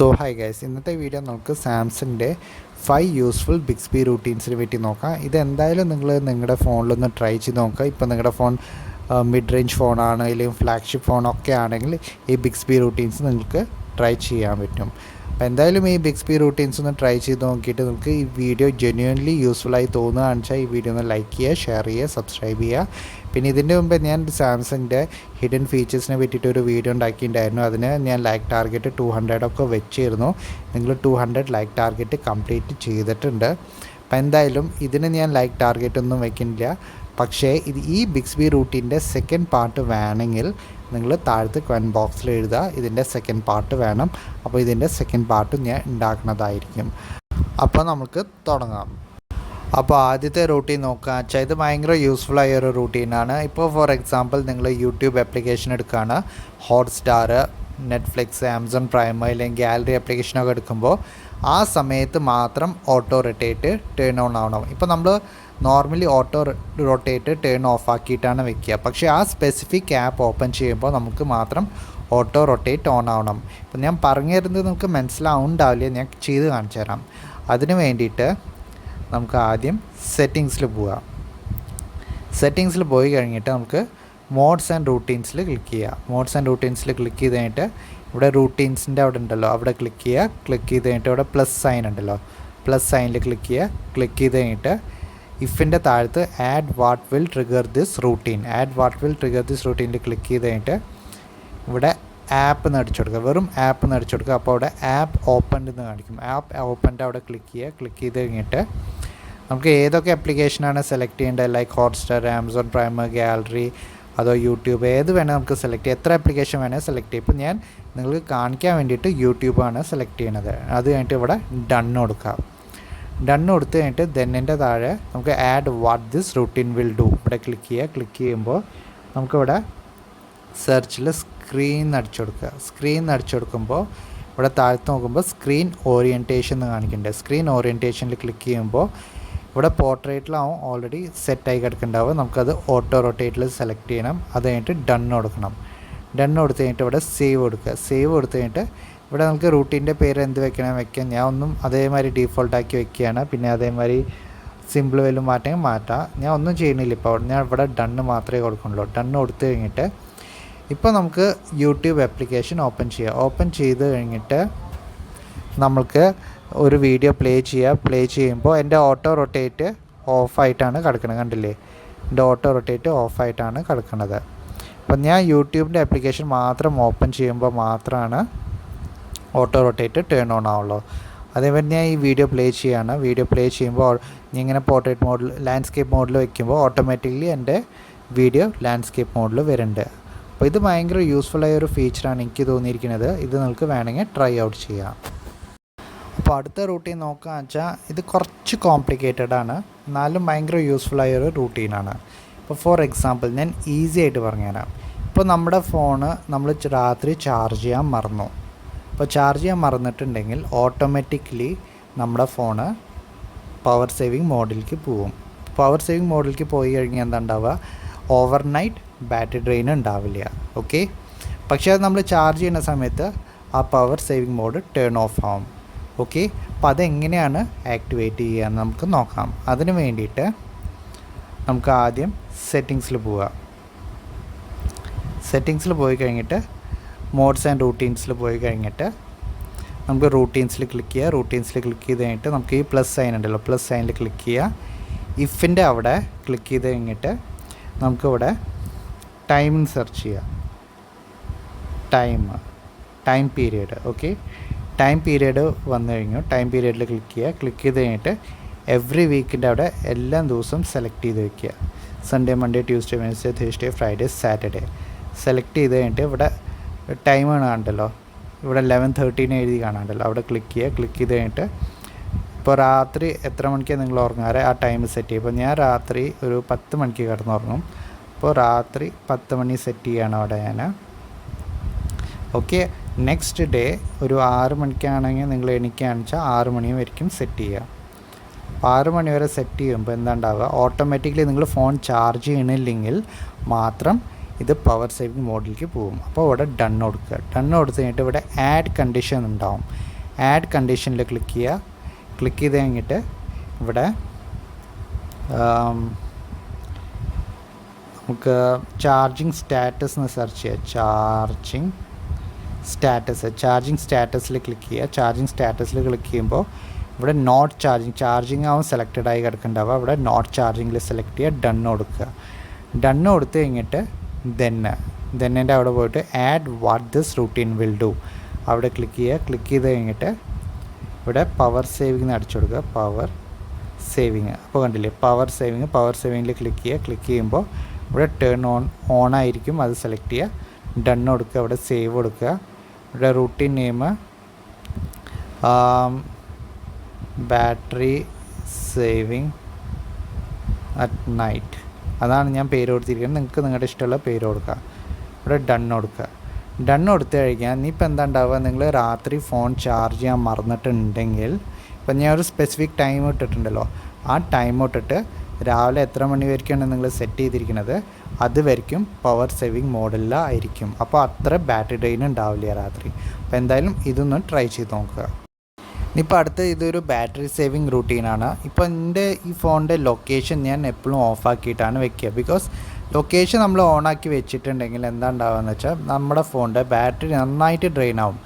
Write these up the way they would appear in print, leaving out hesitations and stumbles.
So hi guys, ഇന്നത്തെ video നമുക്ക് സാംസങ്ങിൻ്റെ 5 യൂസ്ഫുൾ ബിക്സ്ബി റൂട്ടീൻസിനെ പറ്റി നോക്കാം. ഇതെന്തായാലും നിങ്ങൾ നിങ്ങളുടെ ഫോണിലൊന്ന് ട്രൈ ചെയ്ത് നോക്കുക. ഇപ്പോൾ നിങ്ങളുടെ ഫോൺ മിഡ് റേഞ്ച് ഫോണാണ് അല്ലെങ്കിൽ ഫ്ലാഗ്ഷിപ്പ് ഫോണൊക്കെ ആണെങ്കിൽ ഈ ബിക്സ്ബി റൂട്ടീൻസ് നിങ്ങൾക്ക് ട്രൈ ചെയ്യാൻ പറ്റും. അപ്പോൾ എന്തായാലും ഈ ബിക്സ്ബി റൂട്ടീൻസ് ഒന്ന് ട്രൈ ചെയ്ത് നോക്കിയിട്ട് നിങ്ങൾക്ക് ഈ വീഡിയോ ജെന്യുവൻലി യൂസ്ഫുള്ളായി തോന്നുകയാണെന്ന് വെച്ചാൽ ഈ വീഡിയോ ഒന്ന് ലൈക്ക് ചെയ്യുക, ഷെയർ ചെയ്യുക, സബ്സ്ക്രൈബ് ചെയ്യുക. പിന്നെ ഇതിൻ്റെ മുമ്പ് ഞാൻ സാംസങ്ങിൻ്റെ ഹിഡൻ ഫീച്ചേഴ്സിനെ പറ്റിയിട്ട് ഒരു വീഡിയോ ഉണ്ടാക്കിയിട്ടുണ്ടായിരുന്നു. അതിന് ഞാൻ ലൈക്ക് ടാർഗറ്റ് 200 ഒക്കെ വെച്ചിരുന്നു. നിങ്ങൾ 200 ലൈക്ക് ടാർഗറ്റ് കംപ്ലീറ്റ് ചെയ്തിട്ടുണ്ട്. അപ്പോൾ എന്തായാലും ഇതിന് ഞാൻ ലൈക്ക് ടാർഗറ്റ് ഒന്നും വെക്കുന്നില്ല. പക്ഷേ ഈ ബിക്സ്ബി റൂട്ടീൻ്റെ സെക്കൻഡ് പാർട്ട് വേണമെങ്കിൽ നിങ്ങൾ താഴത്ത് കമൻറ്റ് ബോക്സിൽ എഴുതുക, ഇതിൻ്റെ സെക്കൻഡ് പാർട്ട് വേണം. അപ്പോൾ ഇതിൻ്റെ സെക്കൻഡ് പാർട്ട് ഞാൻ ഉണ്ടാക്കുന്നതായിരിക്കും. അപ്പോൾ നമുക്ക് തുടങ്ങാം. അപ്പോൾ ആദ്യത്തെ റൂട്ടീൻ നോക്കുക വെച്ചാൽ ഇത് ഭയങ്കര യൂസ്ഫുള്ളായ ഒരു റൂട്ടീനാണ്. ഇപ്പോൾ ഫോർ എക്സാമ്പിൾ നിങ്ങൾ യൂട്യൂബ് ആപ്ലിക്കേഷൻ എടുക്കുകയാണ്, ഹോട്ട്സ്റ്റാർ, നെറ്റ്ഫ്ലിക്സ്, ആമസോൺ പ്രൈം അല്ലെങ്കിൽ ഗാലറി ആപ്ലിക്കേഷനൊക്കെ എടുക്കുമ്പോൾ ആ സമയത്ത് മാത്രം ഓട്ടോ റൊട്ടേറ്റ് ടേൺ ഓൺ ആവണം. ഇപ്പോൾ നമ്മൾ normally auto rotate turn off ആക്കിയിട്ടാണ് വെക്കുക. പക്ഷേ ആ സ്പെസിഫിക് ആപ്പ് ഓപ്പൺ ചെയ്യുമ്പോൾ നമുക്ക് മാത്രം ഓട്ടോ റൊട്ടേറ്റ് ഓൺ ആവണം. ഇപ്പം ഞാൻ പറഞ്ഞു തരുന്നത് നമുക്ക് മനസ്സിലാവുണ്ടാവില്ല, ഞാൻ ചെയ്ത് കാണിച്ചു തരാം. അതിന് വേണ്ടിയിട്ട് നമുക്ക് ആദ്യം സെറ്റിങ്സിൽ പോവാം. സെറ്റിങ്സിൽ പോയി കഴിഞ്ഞിട്ട് നമുക്ക് മോഡ്സ് ആൻഡ് റൂട്ടീൻസിൽ ക്ലിക്ക് ചെയ്യുക. മോഡ്സ് ആൻഡ് റൂട്ടീൻസിൽ ക്ലിക്ക് ചെയ്ത് കഴിഞ്ഞിട്ട് ഇവിടെ റൂട്ടീൻസിൻ്റെ അവിടെ ഉണ്ടല്ലോ, അവിടെ ക്ലിക്ക് ചെയ്യുക. ക്ലിക്ക് ചെയ്ത് കഴിഞ്ഞിട്ട് ഇവിടെ പ്ലസ് സൈൻ ഉണ്ടല്ലോ, പ്ലസ് സൈനിൽ ക്ലിക്ക് ചെയ്യുക. ക്ലിക്ക് ചെയ്ത് കഴിഞ്ഞിട്ട് ഇഫിൻ്റെ താഴത്ത് add what will trigger this routine, add what will trigger this റൂട്ടീനിൽ ക്ലിക്ക് ചെയ്ത് കഴിഞ്ഞിട്ട് ഇവിടെ ആപ്പ് എന്ന് അടിച്ചു കൊടുക്കുക, വെറും ആപ്പ് എന്ന് അടിച്ചു കൊടുക്കുക. അപ്പോൾ അവിടെ ആപ്പ് ഓപ്പൺഡ് എന്ന് കാണിക്കും. ആപ്പ് ഓപ്പൺഡ് അവിടെ ക്ലിക്ക് ചെയ്യുക. ക്ലിക്ക് ചെയ്ത് കഴിഞ്ഞിട്ട് നമുക്ക് ഏതൊക്കെ ആപ്ലിക്കേഷനാണ് സെലക്ട് ചെയ്യേണ്ടത്, like Hotstar, Amazon prime, gallery, അതോ യൂട്യൂബ്, ഏത് വേണേൽ നമുക്ക് സെലക്ട് ചെയ്യാം. എത്ര ആപ്ലിക്കേഷൻ വേണേൽ സെലക്ട് ചെയ്യും. ഇപ്പോൾ ഞാൻ നിങ്ങൾക്ക് കാണിക്കാൻ വേണ്ടിയിട്ട് യൂട്യൂബാണ് സെലക്ട് ചെയ്യണത്. അത് കഴിഞ്ഞിട്ട് ഇവിടെ ഡൺ കൊടുക്കുക. ഡൺ കൊടുത്ത് കഴിഞ്ഞിട്ട് ദെന്നിൻ്റെ താഴെ നമുക്ക് add what this routine will do ഇവിടെ ക്ലിക്ക് ചെയ്യുക. ക്ലിക്ക് ചെയ്യുമ്പോൾ നമുക്കിവിടെ സെർച്ചിൽ സ്ക്രീൻ അടിച്ചു കൊടുക്കുക. സ്ക്രീൻ അടിച്ചു കൊടുക്കുമ്പോൾ ഇവിടെ താഴത്ത് നോക്കുമ്പോൾ സ്ക്രീൻ ഓറിയൻറ്റേഷൻ എന്ന് കാണിക്കുന്നുണ്ട്. സ്ക്രീൻ ഓറിയൻറ്റേഷനിൽ ക്ലിക്ക് ചെയ്യുമ്പോൾ ഇവിടെ പോർട്രേറ്റിലാവും ഓൾറെഡി സെറ്റായി കിടക്കുന്നുണ്ടാവും. നമുക്കത് ഓട്ടോ റൊട്ടേറ്റിൽ സെലക്ട് ചെയ്യണം. അത് കഴിഞ്ഞിട്ട് ഡൺ കൊടുക്കണം. ഡൺ കൊടുത്ത് കഴിഞ്ഞിട്ട് ഇവിടെ സേവ് കൊടുക്കുക. സേവ് കൊടുത്ത് കഴിഞ്ഞിട്ട് ഇവിടെ നമുക്ക് റൂട്ടീൻ്റെ പേര് എന്ത് വെക്കണം വെക്കാം. ഞാൻ ഒന്നും അതേമാതിരി ഡീഫോൾട്ടാക്കി വെക്കുകയാണ്. പിന്നെ അതേമാതിരി സിമ്പിൾ വല്ലതും മാറ്റാം. ഞാൻ ഒന്നും ചെയ്യണില്ല. ഇപ്പോൾ ഞാൻ ഇവിടെ ഡണ്ണ് മാത്രമേ കൊടുക്കുന്നുള്ളൂ. ഡണ്ണ് കൊടുത്തു കഴിഞ്ഞിട്ട് ഇപ്പോൾ നമുക്ക് യൂട്യൂബ് ആപ്ലിക്കേഷൻ ഓപ്പൺ ചെയ്യാം. ഓപ്പൺ ചെയ്ത് കഴിഞ്ഞിട്ട് നമുക്ക് ഒരു വീഡിയോ പ്ലേ ചെയ്യുമ്പോൾ എൻ്റെ ഓട്ടോ റൊട്ടേറ്റ് ഓഫായിട്ടാണ് കിടക്കുന്നത്. കണ്ടില്ലേ, എൻ്റെ ഓട്ടോ റൊട്ടേറ്റ് ഓഫായിട്ടാണ് കിടക്കുന്നത്. അപ്പം ഞാൻ യൂട്യൂബിൻ്റെ ആപ്ലിക്കേഷൻ മാത്രം ഓപ്പൺ ചെയ്യുമ്പോൾ മാത്രമാണ് ഓട്ടോ റൊട്ടേറ്റ് ടേൺ ഓൺ ആവുള്ളൂ. അതേപോലെ ഞാൻ ഈ വീഡിയോ പ്ലേ ചെയ്യുകയാണ്. വീഡിയോ പ്ലേ ചെയ്യുമ്പോൾ ഇങ്ങനെ പോർട്രേറ്റ് മോഡിൽ, ലാൻഡ്സ്കേപ്പ് മോഡിൽ വയ്ക്കുമ്പോൾ ഓട്ടോമാറ്റിക്കലി എൻ്റെ വീഡിയോ ലാൻഡ്സ്കേപ്പ് മോഡിൽ വരുന്നുണ്ട്. അപ്പോൾ ഇത് ഭയങ്കര യൂസ്ഫുള്ളായ ഒരു ഫീച്ചറാണ് എനിക്ക് തോന്നിയിരിക്കുന്നത്. ഇത് നിങ്ങൾക്ക് വേണമെങ്കിൽ ട്രൈ ഔട്ട് ചെയ്യാം. അപ്പോൾ അടുത്ത റൂട്ടീൻ നോക്കുകയെന്ന് വെച്ചാൽ ഇത് കുറച്ച് കോംപ്ലിക്കേറ്റഡ് ആണ്, എന്നാലും ഭയങ്കര യൂസ്ഫുള്ളായ ഒരു റൂട്ടീനാണ്. ഇപ്പോൾ ഫോർ എക്സാമ്പിൾ ഞാൻ ഈസി ആയിട്ട് പറഞ്ഞുതരാം. ഇപ്പോൾ നമ്മുടെ ഫോണ് നമ്മൾ രാത്രി ചാർജ് ചെയ്യാൻ മറന്നു. അപ്പോൾ ചാർജ് ചെയ്യാൻ മറന്നിട്ടുണ്ടെങ്കിൽ ഓട്ടോമാറ്റിക്കലി നമ്മുടെ ഫോണ് പവർ സേവിങ് മോഡിലേക്ക് പോവും. പവർ സേവിങ് മോഡിലേക്ക് പോയി കഴിഞ്ഞാൽ എന്താ ഉണ്ടാവുക, ഓവർനൈറ്റ് ബാറ്ററി ഡ്രെയിൻ ഉണ്ടാവില്ല. ഓക്കെ, പക്ഷേ അത് നമ്മൾ ചാർജ് ചെയ്യുന്ന സമയത്ത് ആ power saving mode turn off ആവും. ഓക്കെ, അപ്പോൾ അതെങ്ങനെയാണ് ആക്ടിവേറ്റ് ചെയ്യാന്ന് നമുക്ക് നോക്കാം. അതിന് വേണ്ടിയിട്ട് നമുക്ക് ആദ്യം സെറ്റിങ്സിൽ പോവുക. സെറ്റിങ്സിൽ പോയി കഴിഞ്ഞിട്ട് മോഡ്സ് ആൻഡ് റൂട്ടീൻസിൽ പോയി കഴിഞ്ഞിട്ട് നമുക്ക് റൂട്ടീൻസിൽ ക്ലിക്ക് ചെയ്യുക. റൂട്ടീൻസിൽ ക്ലിക്ക് ചെയ്ത് കഴിഞ്ഞിട്ട് നമുക്ക് ഈ പ്ലസ് സൈൻ ഉണ്ടല്ലോ, പ്ലസ് സൈനിൽ ക്ലിക്ക് ചെയ്യുക. ഇഫിൻ്റെ അവിടെ ക്ലിക്ക് ചെയ്ത് കഴിഞ്ഞിട്ട് നമുക്കിവിടെ ടൈം സെർച്ച് ചെയ്യുക. Time period. Okay, time period വന്നു കഴിഞ്ഞു. ടൈം പീരിയഡിൽ ക്ലിക്ക് ചെയ്യുക. ക്ലിക്ക് ചെയ്ത് കഴിഞ്ഞിട്ട് എവറി വീക്കിൻ്റെ അവിടെ എല്ലാ ദിവസവും സെലക്ട് ചെയ്ത് വയ്ക്കുക. Sunday, Monday, Tuesday, Wednesday, Thursday, Friday, Saturday select ചെയ്ത് കഴിഞ്ഞിട്ട് ഇവിടെ ടൈം കാണണ്ടല്ലോ, ഇവിടെ 11:13 എഴുതി കാണാണ്ടല്ലോ, അവിടെ ക്ലിക്ക് ചെയ്യുക. ക്ലിക്ക് ചെയ്ത് കഴിഞ്ഞിട്ട് ഇപ്പോൾ രാത്രി എത്ര മണിക്കാണ് നിങ്ങൾ ഉറങ്ങാറ് ആ ടൈം സെറ്റ് ചെയ്യുക. ഇപ്പോൾ ഞാൻ രാത്രി ഒരു 10 മണിക്ക് കിടന്നുറങ്ങും. അപ്പോൾ രാത്രി 10 മണി സെറ്റ് ചെയ്യുകയാണ് അവിടെ ഞാൻ. ഓക്കെ, നെക്സ്റ്റ് ഡേ ഒരു 6 മണിക്കാണെങ്കിൽ നിങ്ങൾ എണീക്കുകയാണെന്ന് വെച്ചാൽ 6 മണി വരെയും സെറ്റ് ചെയ്യുക. 6 മണി വരെ സെറ്റ് ചെയ്യുമ്പോൾ എന്താ ഉണ്ടാവുക, ഓട്ടോമാറ്റിക്കലി നിങ്ങൾ ഫോൺ ചാർജ് ചെയ്യണില്ലെങ്കിൽ മാത്രം ഇത് പവർ സേവിങ് മോഡിലേക്ക് പോകും. അപ്പോൾ ഇവിടെ ഡൺ കൊടുക്കുക. ഡൺ കൊടുത്ത് കഴിഞ്ഞിട്ട് ഇവിടെ ആഡ് കണ്ടീഷൻ ഉണ്ടാവും. ആഡ് കണ്ടീഷനിൽ ക്ലിക്ക് ചെയ്യുക. ക്ലിക്ക് ചെയ്ത് കഴിഞ്ഞിട്ട് ഇവിടെ നമുക്ക് ചാർജിങ് സ്റ്റാറ്റസ് എന്ന് സെർച്ച് ചെയ്യുക. ചാർജിങ് സ്റ്റാറ്റസിൽ ക്ലിക്ക് ചെയ്യുക. ചാർജിങ് സ്റ്റാറ്റസിൽ ക്ലിക്ക് ചെയ്യുമ്പോൾ ഇവിടെ നോട്ട് ചാർജിങ് ആവും സെലക്റ്റഡ് ആയി കിടക്കുന്നുണ്ടാവുക. ഇവിടെ നോട്ട് ചാർജിങ്ങിൽ സെലക്ട് ചെയ്യുക. ഡണ്ണ് കൊടുക്കുക. ഡണ്ണ് കൊടുത്ത് കഴിഞ്ഞിട്ട് ദെന്നിൻ്റെ അവിടെ പോയിട്ട് add what this routine will do അവിടെ ക്ലിക്ക് ചെയ്യുക. ക്ലിക്ക് ചെയ്ത് കഴിഞ്ഞിട്ട് ഇവിടെ പവർ സേവിങ് അടിച്ചു കൊടുക്കുക. Power saving. അപ്പോൾ കണ്ടില്ലേ പവർ സേവിങ്ങിൽ ക്ലിക്ക് ചെയ്യുക. ക്ലിക്ക് ചെയ്യുമ്പോൾ ഇവിടെ ടേൺ ഓൺ ആയിരിക്കും. അത് സെലക്ട് ചെയ്യുക. ഡണ്ണ് കൊടുക്കുക. ഇവിടെ സേവ് കൊടുക്കുക. ഇവിടെ routine name battery saving at night അതാണ് ഞാൻ പേര് കൊടുത്തിരിക്കുന്നത്. നിങ്ങൾക്ക് നിങ്ങളുടെ ഇഷ്ടമുള്ള പേര് കൊടുക്കുക. ഇവിടെ ഡണ്ണ് കൊടുക്കുക. ഡണ്ണ് കൊടുത്തു കഴിഞ്ഞാൽ ഇനിയിപ്പോൾ എന്താ ഉണ്ടാവുക, നിങ്ങൾ രാത്രി ഫോൺ ചാർജ് ചെയ്യാൻ മറന്നിട്ടുണ്ടെങ്കിൽ ഇപ്പം ഞാൻ ഒരു സ്പെസിഫിക് ടൈം ഇട്ടിട്ടുണ്ടല്ലോ, ആ ടൈം ഇട്ടിട്ട് രാവിലെ എത്ര മണി വരയ്ക്കാണ് നിങ്ങൾ സെറ്റ് ചെയ്തിരിക്കുന്നത് അതുവരെയ്ക്കും പവർ സേവിങ് മോഡലിലായിരിക്കും. അപ്പോൾ അത്ര ബാറ്ററി ഡ്രെയിൻ ഉണ്ടാവില്ല രാത്രി. അപ്പോൾ എന്തായാലും ഇതൊന്ന് ട്രൈ ചെയ്ത് നോക്കുക. ഇനിയിപ്പോൾ അടുത്ത് ഇതൊരു ബാറ്ററി സേവിങ് റൂട്ടീനാണ്. ഇപ്പോൾ എൻ്റെ ഈ ഫോണിൻ്റെ ലൊക്കേഷൻ ഞാൻ എപ്പോഴും ഓഫാക്കിയിട്ടാണ് വെക്കുക. ബിക്കോസ് ലൊക്കേഷൻ നമ്മൾ ഓണാക്കി വെച്ചിട്ടുണ്ടെങ്കിൽ എന്താ ഉണ്ടാവുകയെന്ന് വെച്ചാൽ നമ്മുടെ ഫോണിൻ്റെ ബാറ്ററി നന്നായിട്ട് ഡ്രെയിൻ ആവും.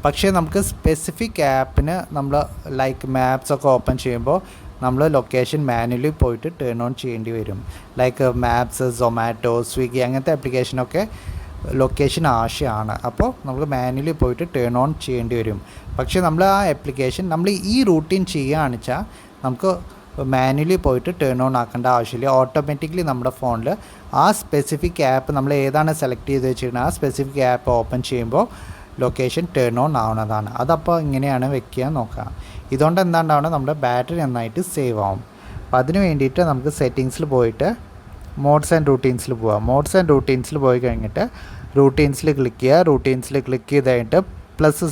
പക്ഷേ നമുക്ക് സ്പെസിഫിക് ആപ്പിന് നമ്മൾ ലൈക്ക് മാപ്സ് ഒക്കെ ഓപ്പൺ ചെയ്യുമ്പോൾ നമ്മൾ ലൊക്കേഷൻ മാനുവലി പോയിട്ട് ടേൺ ഓൺ ചെയ്യേണ്ടി വരും. ലൈക്ക് മാപ്സ്, സൊമാറ്റോ, സ്വിഗ്ഗി അങ്ങനത്തെ ആപ്ലിക്കേഷനൊക്കെ ലൊക്കേഷൻ ആവശ്യമാണ്. അപ്പോൾ നമുക്ക് മാനുവലി പോയിട്ട് ടേൺ ഓൺ ചെയ്യേണ്ടി വരും. പക്ഷേ നമ്മൾ ആ ആപ്ലിക്കേഷൻ നമ്മൾ ഈ റൂട്ടീൻ ചെയ്യുകയാണെന്ന് വെച്ചാൽ നമുക്ക് മാനുവലി പോയിട്ട് ടേൺ ഓൺ ആക്കേണ്ട ആവശ്യമില്ല. ഓട്ടോമാറ്റിക്കലി നമ്മുടെ ഫോണിൽ ആ സ്പെസിഫിക് ആപ്പ് നമ്മൾ ഏതാണ് സെലക്ട് ചെയ്ത് വെച്ചിരിക്കുന്നത് ആ സ്പെസിഫിക് ആപ്പ് ഓപ്പൺ ചെയ്യുമ്പോൾ ലൊക്കേഷൻ ടേൺ ഓൺ ആവുന്നതാണ്. അതപ്പോൾ ഇങ്ങനെയാണ് വെക്കുക നോക്കാം. ഇതുകൊണ്ട് എന്താണ്ടാവുന്നത് നമ്മുടെ ബാറ്ററി നന്നായിട്ട് സേവ് ആവും. അപ്പോൾ അതിന് വേണ്ടിയിട്ട് നമുക്ക് സെറ്റിങ്സിൽ പോയിട്ട് മോഡ്സ് ആൻഡ് റൂട്ടീൻസിൽ പോവാം. മോഡ്സ് ആൻഡ് റൂട്ടീൻസിൽ പോയി കഴിഞ്ഞിട്ട് റൂട്ടീൻസിൽ ക്ലിക്ക് ചെയ്യുക. റൂട്ടീൻസിൽ ക്ലിക്ക് ചെയ്ത് കഴിഞ്ഞിട്ട് പ്ലസ്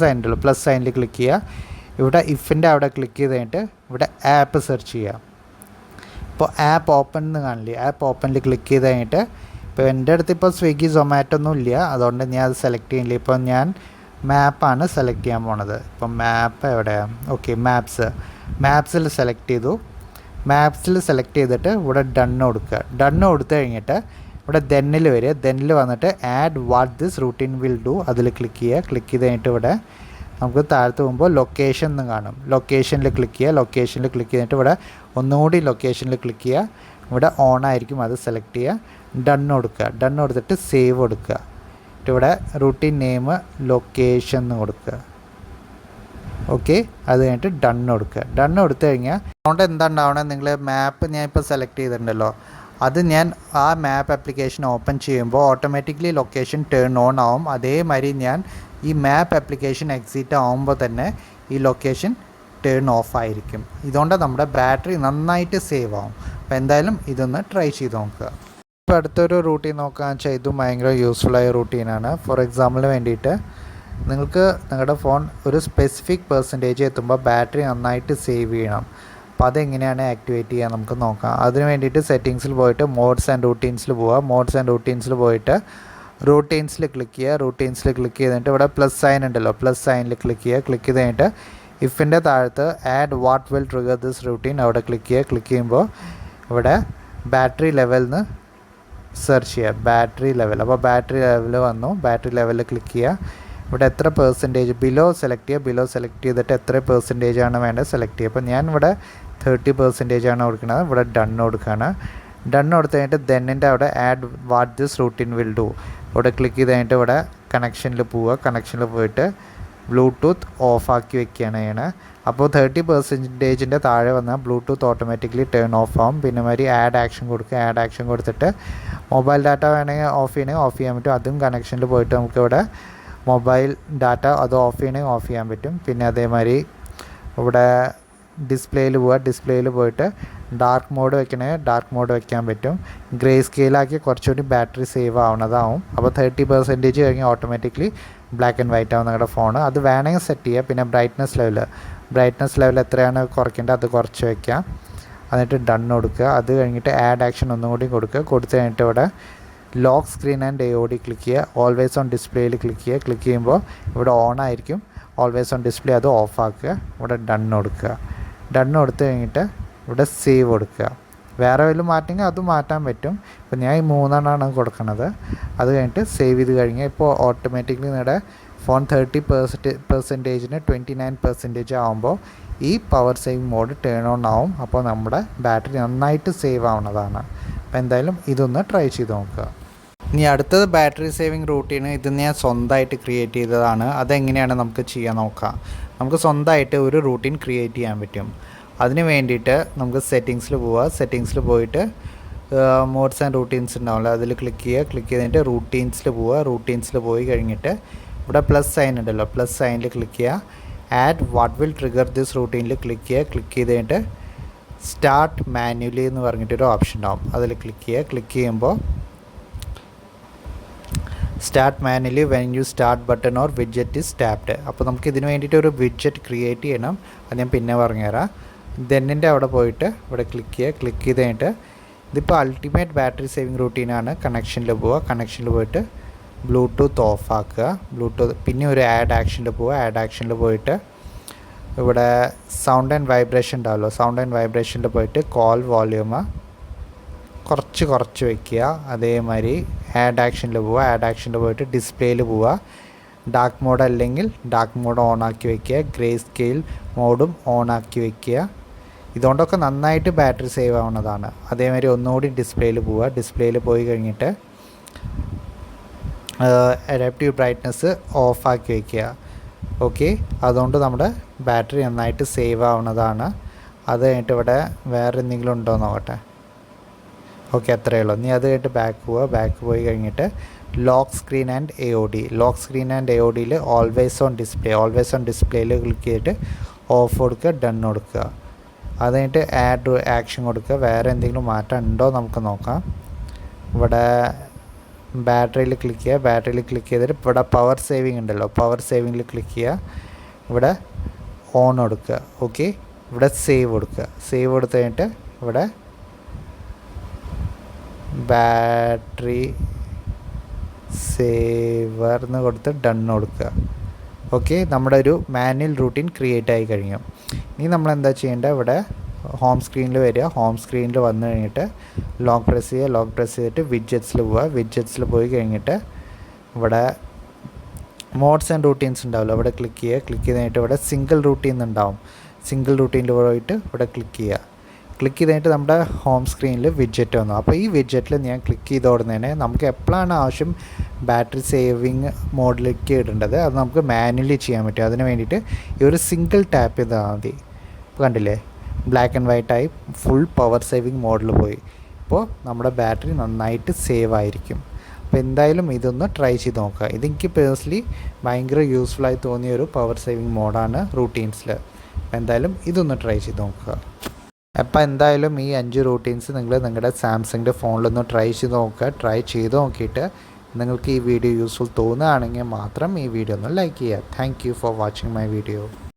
സൈനിൽ ക്ലിക്ക് ചെയ്യുക. ഇവിടെ ഇഫിൻ്റെ അവിടെ ക്ലിക്ക് ചെയ്ത് കഴിഞ്ഞിട്ട് ഇവിടെ ആപ്പ് സെർച്ച് ചെയ്യുക. ഇപ്പോൾ ആപ്പ് ഓപ്പൺ എന്ന് കാണില്ലേ, ആപ്പ് ഓപ്പണിൽ ക്ലിക്ക് ചെയ്ത് കഴിഞ്ഞിട്ട് ഇപ്പോൾ എൻ്റെ അടുത്ത് ഇപ്പോൾ സ്വിഗ്ഗി സൊമാറ്റോ ഒന്നും ഇല്ല, അതുകൊണ്ട് ഞാൻ അത് സെലക്ട് ചെയ്യുന്നില്ല. ഇപ്പോൾ ഞാൻ മാപ്പാണ് സെലക്ട് ചെയ്യാൻ പോണത്. ഇപ്പം മാപ്പ് എവിടെയാണ്? ഓക്കെ, മാപ്സിൽ സെലക്ട് ചെയ്തു. മാപ്സിൽ സെലക്ട് ചെയ്തിട്ട് ഇവിടെ ഡണ്ണ് കൊടുക്കുക. ഡണ്ണ് കൊടുത്തു കഴിഞ്ഞിട്ട് ഇവിടെ ദെന്നിൽ വരിക. ദെന്നിൽ വന്നിട്ട് add what this routine will do അതിൽ ക്ലിക്ക് ചെയ്യുക. ക്ലിക്ക് ചെയ്ത് കഴിഞ്ഞിട്ട് ഇവിടെ നമുക്ക് താഴത്ത് പോകുമ്പോൾ ലൊക്കേഷൻ എന്ന് കാണും. ലൊക്കേഷനിൽ ക്ലിക്ക് ചെയ്യുക. ലൊക്കേഷനിൽ ക്ലിക്ക് ചെയ്തിട്ട് ഇവിടെ ഒന്നുകൂടി ലൊക്കേഷനിൽ ക്ലിക്ക് ചെയ്യുക. ഇവിടെ ഓൺ ആയിരിക്കും, അത് സെലക്ട് ചെയ്യുക. ഡണ്ണ് കൊടുക്കുക. ഡണ്ണ് കൊടുത്തിട്ട് സേവ് കൊടുക്കുക. ഇവിടെ റൂട്ടീൻ നെയിം ലൊക്കേഷൻ എന്ന് കൊടുക്കുക. ഓക്കെ, അത് കഴിഞ്ഞിട്ട് ഡണ്ണ് കൊടുക്കുക. ഡണ്ണ് കൊടുത്തു കഴിഞ്ഞാൽ അതുകൊണ്ട് എന്താ ഉണ്ടാവണത്, നിങ്ങൾ മാപ്പ് ഞാൻ ഇപ്പോൾ സെലക്ട് ചെയ്തിട്ടുണ്ടല്ലോ, അത് ഞാൻ ആ മാപ്പ് ആപ്ലിക്കേഷൻ ഓപ്പൺ ചെയ്യുമ്പോൾ ഓട്ടോമാറ്റിക്കലി ലൊക്കേഷൻ ടേൺ ഓൺ ആവും. അതേമാതിരി ഞാൻ ഈ മാപ്പ് ആപ്ലിക്കേഷൻ എക്സിറ്റ് ആവുമ്പോൾ തന്നെ ഈ ലൊക്കേഷൻ ടേൺ ഓഫ് ആയിരിക്കും. ഇതുകൊണ്ട് നമ്മുടെ ബാറ്ററി നന്നായിട്ട് സേവ് ആവും. അപ്പോൾ എന്തായാലും ഇതൊന്ന് ട്രൈ ചെയ്ത് നോക്കുക. ഇപ്പോൾ അടുത്തൊരു റൂട്ടീൻ നോക്കുകയെന്ന് വെച്ചാൽ ഇതും ഭയങ്കര യൂസ്ഫുള്ളായ റൂട്ടീനാണ്. ഫോർ എക്സാമ്പിളിന് വേണ്ടിയിട്ട് നിങ്ങൾക്ക് നിങ്ങളുടെ ഫോൺ ഒരു സ്പെസിഫിക് പെർസെൻറ്റേജ് എത്തുമ്പോൾ ബാറ്ററി നന്നായിട്ട് സേവ് ചെയ്യണം. അപ്പോൾ അതെങ്ങനെയാണ് ആക്ടിവേറ്റ് ചെയ്യുക നമുക്ക് നോക്കാം. അതിന് വേണ്ടിയിട്ട് സെറ്റിങ്സിൽ പോയിട്ട് മോഡ്സ് ആൻഡ് റൂട്ടീൻസിൽ പോവുക. മോഡ്സ് ആൻഡ് റൂട്ടീൻസിൽ പോയിട്ട് റൂട്ടീൻസിൽ ക്ലിക്ക് ചെയ്യുക. റൂട്ടീൻസിൽ ക്ലിക്ക് ചെയ്തിട്ട് ഇവിടെ പ്ലസ് സൈൻ ഉണ്ടല്ലോ, പ്ലസ് സൈനിൽ ക്ലിക്ക് ചെയ്യുക. ക്ലിക്ക് ചെയ്ത് കഴിഞ്ഞിട്ട് ഇഫിൻ്റെ താഴത്ത് add what will trigger this routine അവിടെ ക്ലിക്ക് ചെയ്യുക. ക്ലിക്ക് ചെയ്യുമ്പോൾ ഇവിടെ ബാറ്ററി ലെവലിന് സെർച്ച് ചെയ്യുക. ബാറ്ററി ലെവൽ, അപ്പോൾ ബാറ്ററി ലെവൽ വന്നു. ബാറ്ററി ലെവലിൽ ക്ലിക്ക് ചെയ്യുക. ഇവിടെ എത്ര പെർസെൻറ്റേജ് ബിലോ സെലക്ട് ചെയ്യുക. ബിലോ സെലക്ട് ചെയ്തിട്ട് എത്ര പെർസെൻറ്റേജ് ആണ് വേണ്ടത് സെലക്ട് ചെയ്യുക. അപ്പോൾ ഞാൻ ഇവിടെ 30% ആണ് കൊടുക്കുന്നത്. ഇവിടെ ഡണ്ണ് കൊടുക്കുകയാണ്. ഡണ്ണ് കൊടുത്തു കഴിഞ്ഞിട്ട് ദെന്നിൻ്റെ അവിടെ add what this routine will do ഇവിടെ ക്ലിക്ക് ചെയ്ത് കഴിഞ്ഞിട്ട് ഇവിടെ കണക്ഷനിൽ പോവുക. കണക്ഷനിൽ പോയിട്ട് ബ്ലൂടൂത്ത് ഓഫാക്കി വെക്കുകയാണ് ചെയ്യണത്. അപ്പോൾ 30% താഴെ വന്നാൽ ബ്ലൂടൂത്ത് ഓട്ടോമാറ്റിക്കലി ടേൺ ഓഫ് ആവും. പിന്നെ മാതിരി ആഡ് ആക്ഷൻ കൊടുക്കുക. ആഡ് ആക്ഷൻ കൊടുത്തിട്ട് മൊബൈൽ ഡാറ്റ വേണമെങ്കിൽ ഓഫ് ചെയ്യണമെങ്കിൽ ഓഫ് ചെയ്യാൻ പറ്റും. അതും കണക്ഷനിൽ പോയിട്ട് നമുക്കിവിടെ മൊബൈൽ ഡാറ്റ അത് ഓഫ് ചെയ്യണമെങ്കിൽ ഓഫ് ചെയ്യാൻ പറ്റും. പിന്നെ അതേമാതിരി ഇവിടെ ഡിസ്പ്ലേയിൽ പോവുക. ഡിസ്പ്ലേയിൽ പോയിട്ട് ഡാർക്ക് മോഡ് വെക്കണമെങ്കിൽ ഡാർക്ക് മോഡ് വെക്കാൻ പറ്റും. ഗ്രേ സ്കെയിലാക്കി കുറച്ചുകൂടി ബാറ്ററി സേവ് ആവുന്നതാവും. അപ്പോൾ 30% കഴിഞ്ഞാൽ ഓട്ടോമാറ്റിക്കലി ബ്ലാക്ക് ആൻഡ് വൈറ്റ് ആവും നിങ്ങളുടെ ഫോൺ. അത് വേണമെങ്കിൽ സെറ്റ് ചെയ്യുക. പിന്നെ ബ്രൈറ്റ്നസ് ലെവൽ എത്രയാണ് കുറയ്ക്കേണ്ടത് അത് കുറച്ച് വയ്ക്കുക. എന്നിട്ട് ഡണ്ണ് കൊടുക്കുക. അത് കഴിഞ്ഞിട്ട് ആഡ് ആക്ഷൻ ഒന്നും കൂടി കൊടുക്കുക. കൊടുത്തു കഴിഞ്ഞിട്ട് ഇവിടെ lock screen and AOD click ചെയ്യുക. ഓൾവേസ് ഓൺ ഡിസ്പ്ലേയിൽ ക്ലിക്ക് ചെയ്യുക. ക്ലിക്ക് ചെയ്യുമ്പോൾ ഇവിടെ ഓൺ ആയിരിക്കും. ഓൾവേസ് ഓൺ ഡിസ്പ്ലേ അത് ഓഫാക്കുക. ഇവിടെ ഡൺ കൊടുക്കുക. ഡൺ കൊടുത്തു കഴിഞ്ഞിട്ട് ഇവിടെ സേവ് കൊടുക്കുക. വേറെ വല്ലതും മാറ്റെങ്കിൽ അത് മാറ്റാൻ പറ്റും. ഇപ്പോൾ ഞാൻ ഈ 3 കൊടുക്കുന്നത്. അത് കഴിഞ്ഞിട്ട് സേവ് ചെയ്ത് കഴിഞ്ഞാൽ ഇപ്പോൾ ഓട്ടോമാറ്റിക്കലി നിങ്ങളുടെ ഫോൺ 30%-ന് 29% ആകുമ്പോൾ ഈ power saving mode turn on ആവും. അപ്പോൾ നമ്മുടെ ബാറ്ററി നന്നായിട്ട് സേവ് ആവുന്നതാണ്. അപ്പോൾ എന്തായാലും ഇതൊന്ന് ട്രൈ ചെയ്ത് നോക്കുക. ഇനി അടുത്തത് ബാറ്ററി സേവിങ് റൂട്ടീന്. ഇത് ഞാൻ സ്വന്തമായിട്ട് ക്രിയേറ്റ് ചെയ്തതാണ്. അതെങ്ങനെയാണ് നമുക്ക് ചെയ്യാൻ നോക്കാം. നമുക്ക് സ്വന്തമായിട്ട് ഒരു റൂട്ടീൻ ക്രിയേറ്റ് ചെയ്യാൻ പറ്റും. അതിന് വേണ്ടിയിട്ട് നമുക്ക് സെറ്റിങ്സിൽ പോവുക. സെറ്റിങ്സിൽ പോയിട്ട് മോഡ്സ് ആൻഡ് റൂട്ടീൻസ് ഉണ്ടാവില്ല, അതിൽ ക്ലിക്ക് ചെയ്യുക. ക്ലിക്ക് ചെയ്തിട്ട് റൂട്ടീൻസിൽ പോവുക. റൂട്ടീൻസിൽ പോയി കഴിഞ്ഞിട്ട് ഇവിടെ പ്ലസ് സൈൻ ഉണ്ടല്ലോ, പ്ലസ് സൈനിൽ ക്ലിക്ക് ചെയ്യുക. Add what will trigger this റൂട്ടീനിൽ ക്ലിക്ക് ചെയ്യുക. ക്ലിക്ക് ചെയ്ത് കഴിഞ്ഞിട്ട് സ്റ്റാർട്ട് മാനുവലി എന്ന് പറഞ്ഞിട്ടൊരു ഓപ്ഷൻ ഉണ്ടാവും, അതിൽ ക്ലിക്ക് ചെയ്യുക. ക്ലിക്ക് ചെയ്യുമ്പോൾ start manually when you start button or widget is tapped. അപ്പോൾ നമുക്ക് ഇതിന് വേണ്ടിയിട്ട് ഒരു വിഡ്ജറ്റ് ക്രിയേറ്റ് ചെയ്യണം. അത് ഞാൻ പിന്നെ പറഞ്ഞുതരാം. ദെന്നിൻ്റെ അവിടെ പോയിട്ട് ഇവിടെ ക്ലിക്ക് ചെയ്യുക. ക്ലിക്ക് ചെയ്ത് കഴിഞ്ഞിട്ട് ഇതിപ്പോൾ അൾട്ടിമേറ്റ് ബാറ്ററി സേവിങ് റൂട്ടീനാണ്. കണക്ഷനിൽ പോവുക. കണക്ഷനിൽ പോയിട്ട് ബ്ലൂടൂത്ത് ഓഫ് ആക്കുക. ബ്ലൂടൂത്ത് പിന്നെ ഒരു ആഡ് ആക്ഷനിൽ പോവുക. ആഡ് ആക്ഷനിൽ പോയിട്ട് ഇവിടെ സൗണ്ട് ആൻഡ് വൈബ്രേഷൻ ഉണ്ടാവുമല്ലോ, സൗണ്ട് ആൻഡ് വൈബ്രേഷനിൽ പോയിട്ട് കോൾ വോള്യൂം കുറച്ച് വയ്ക്കുക. അതേമാതിരി ആഡ് ആക്ഷനിൽ പോവുക. ആഡ് ആക്ഷനിൽ പോയിട്ട് ഡിസ്പ്ലേയിൽ പോവുക. ഡാർക്ക് മോഡ് അല്ലെങ്കിൽ ഡാർക്ക് മോഡ് ഓൺ ആക്കി വയ്ക്കുക. ഗ്രേ സ്കെയിൽ മോഡും ഓൺ ആക്കി വയ്ക്കുക. ഇതുകൊണ്ടൊക്കെ നന്നായിട്ട് ബാറ്ററി സേവ് ആവുന്നതാണ്. അതേമാതിരി ഒന്നുകൂടി ഡിസ്പ്ലേയിൽ പോവുക. ഡിസ്പ്ലേയിൽ പോയി കഴിഞ്ഞിട്ട് അഡാപ്റ്റീവ് ബ്രൈറ്റ്നസ് ഓഫാക്കി വയ്ക്കുക. ഓക്കെ, അതുകൊണ്ട് നമ്മുടെ ബാറ്ററി നന്നായിട്ട് സേവ് ആവുന്നതാണ്. അത് കഴിഞ്ഞിട്ട് ഇവിടെ വേറെ എന്തെങ്കിലും ഉണ്ടോ എന്ന് നോക്കട്ടെ. ഓക്കെ, അത്രയേ ഉള്ളൂ. ഇനി അത് കഴിഞ്ഞിട്ട് ബാക്ക് പോവുക. ബാക്ക് പോയി കഴിഞ്ഞിട്ട് lock screen and AOD. Lock screen and AODയിൽ ഓൾവേസ് ഓൺ ഡിസ്പ്ലേയിൽ ക്ലിക്ക് ചെയ്തിട്ട് ഓഫ് കൊടുക്കുക, ഡൺ കൊടുക്കുക. അത് കഴിഞ്ഞിട്ട് ആഡ് ആക്ഷൻ കൊടുക്കുക. വേറെ എന്തെങ്കിലും മാറ്റം ഉണ്ടോ നമുക്ക് നോക്കാം. ഇവിടെ ബാറ്ററിയിൽ ക്ലിക്ക് ചെയ്യുക. ബാറ്ററിയിൽ ക്ലിക്ക് ചെയ്തിട്ട് ഇവിടെ പവർ സേവിങ് ഉണ്ടല്ലോ, പവർ സേവിങ്ങിൽ ക്ലിക്ക് ചെയ്യുക. ഇവിടെ ഓൺ കൊടുക്കുക. ഓക്കെ, ഇവിടെ സേവ് കൊടുക്കുക. സേവ് കൊടുത്തു കഴിഞ്ഞിട്ട് ഇവിടെ ബാറ്ററി സേവർ എന്ന് കൊടുത്ത് ഡൺ കൊടുക്കുക. ഓക്കെ, നമ്മുടെ ഒരു മാനുവൽ റൂട്ടീൻ ക്രിയേറ്റ് ആയി കഴിഞ്ഞു. ഇനി നമ്മൾ എന്താ ചെയ്യേണ്ടത്, ഇവിടെ ഹോം സ്ക്രീനിൽ വരിക. ഹോം സ്ക്രീനിൽ വന്നു കഴിഞ്ഞിട്ട് ലോക്ക് പ്രസ് ചെയ്യുക. ലോക്ക് പ്രസ് ചെയ്തിട്ട് വിഡ്ജറ്റ്സിൽ പോവുക. വിഡ്ജറ്റ്സിൽ പോയി കഴിഞ്ഞിട്ട് ഇവിടെ മോഡ്സ് ആൻഡ് റൂട്ടീൻസ് ഉണ്ടാവില്ല, ഇവിടെ ക്ലിക്ക് ചെയ്യുക. ക്ലിക്ക് ചെയ്ത് കഴിഞ്ഞിട്ട് ഇവിടെ സിംഗിൾ റൂട്ടീൻ ഉണ്ടാവും. സിംഗിൾ റൂട്ടീനിൽ പോയിട്ട് ഇവിടെ ക്ലിക്ക് ചെയ്യുക. ക്ലിക്ക് ചെയ്ത് കഴിഞ്ഞിട്ട് നമ്മുടെ ഹോം സ്ക്രീനിൽ വിഡ്ജറ്റ് വന്നു. അപ്പോൾ ഈ വിഡ്ജറ്റിൽ ഞാൻ ക്ലിക്ക് ചെയ്ത് ഓടുന്നതിന് നമുക്ക് എപ്പോഴാണ് ആവശ്യം ബാറ്ററി സേവിങ് മോഡിലേക്ക് ഇടേണ്ടത് അത് നമുക്ക് മാനുവലി ചെയ്യാൻ പറ്റും. അതിന് വേണ്ടിയിട്ട് ഈ ഒരു സിംഗിൾ ടാപ്പ് ചെയ്താൽ മതി. ഇപ്പോൾ കണ്ടില്ലേ, ബ്ലാക്ക് ആൻഡ് വൈറ്റ് ആയി ഫുൾ പവർ സേവിങ് മോഡിൽ പോയി. ഇപ്പോൾ നമ്മുടെ ബാറ്ററി നന്നായിട്ട് സേവ് ആയിരിക്കും. അപ്പോൾ എന്തായാലും ഇതൊന്ന് ട്രൈ ചെയ്ത് നോക്കുക. ഇതെനിക്ക് പേഴ്സണലി ഭയങ്കര യൂസ്ഫുള്ളായി തോന്നിയ ഒരു പവർ സേവിങ് മോഡാണ് റൂട്ടീൻസിൽ. അപ്പോൾ എന്തായാലും ഇതൊന്ന് ട്രൈ ചെയ്ത് നോക്കുക. അപ്പോൾ എന്തായാലും ഈ 5 റൂട്ടീൻസ് നിങ്ങൾ നിങ്ങളുടെ സാംസങ്ങിൻ്റെ ഫോണിലൊന്ന് ട്രൈ ചെയ്ത് നോക്കുക. ട്രൈ ചെയ്ത് നോക്കിയിട്ട് നിങ്ങൾക്ക് ഈ വീഡിയോ യൂസ്ഫുൾ തോന്നുകയാണെങ്കിൽ മാത്രം ഈ വീഡിയോ ഒന്ന് ലൈക്ക് ചെയ്യുക. Thank you for watching my video.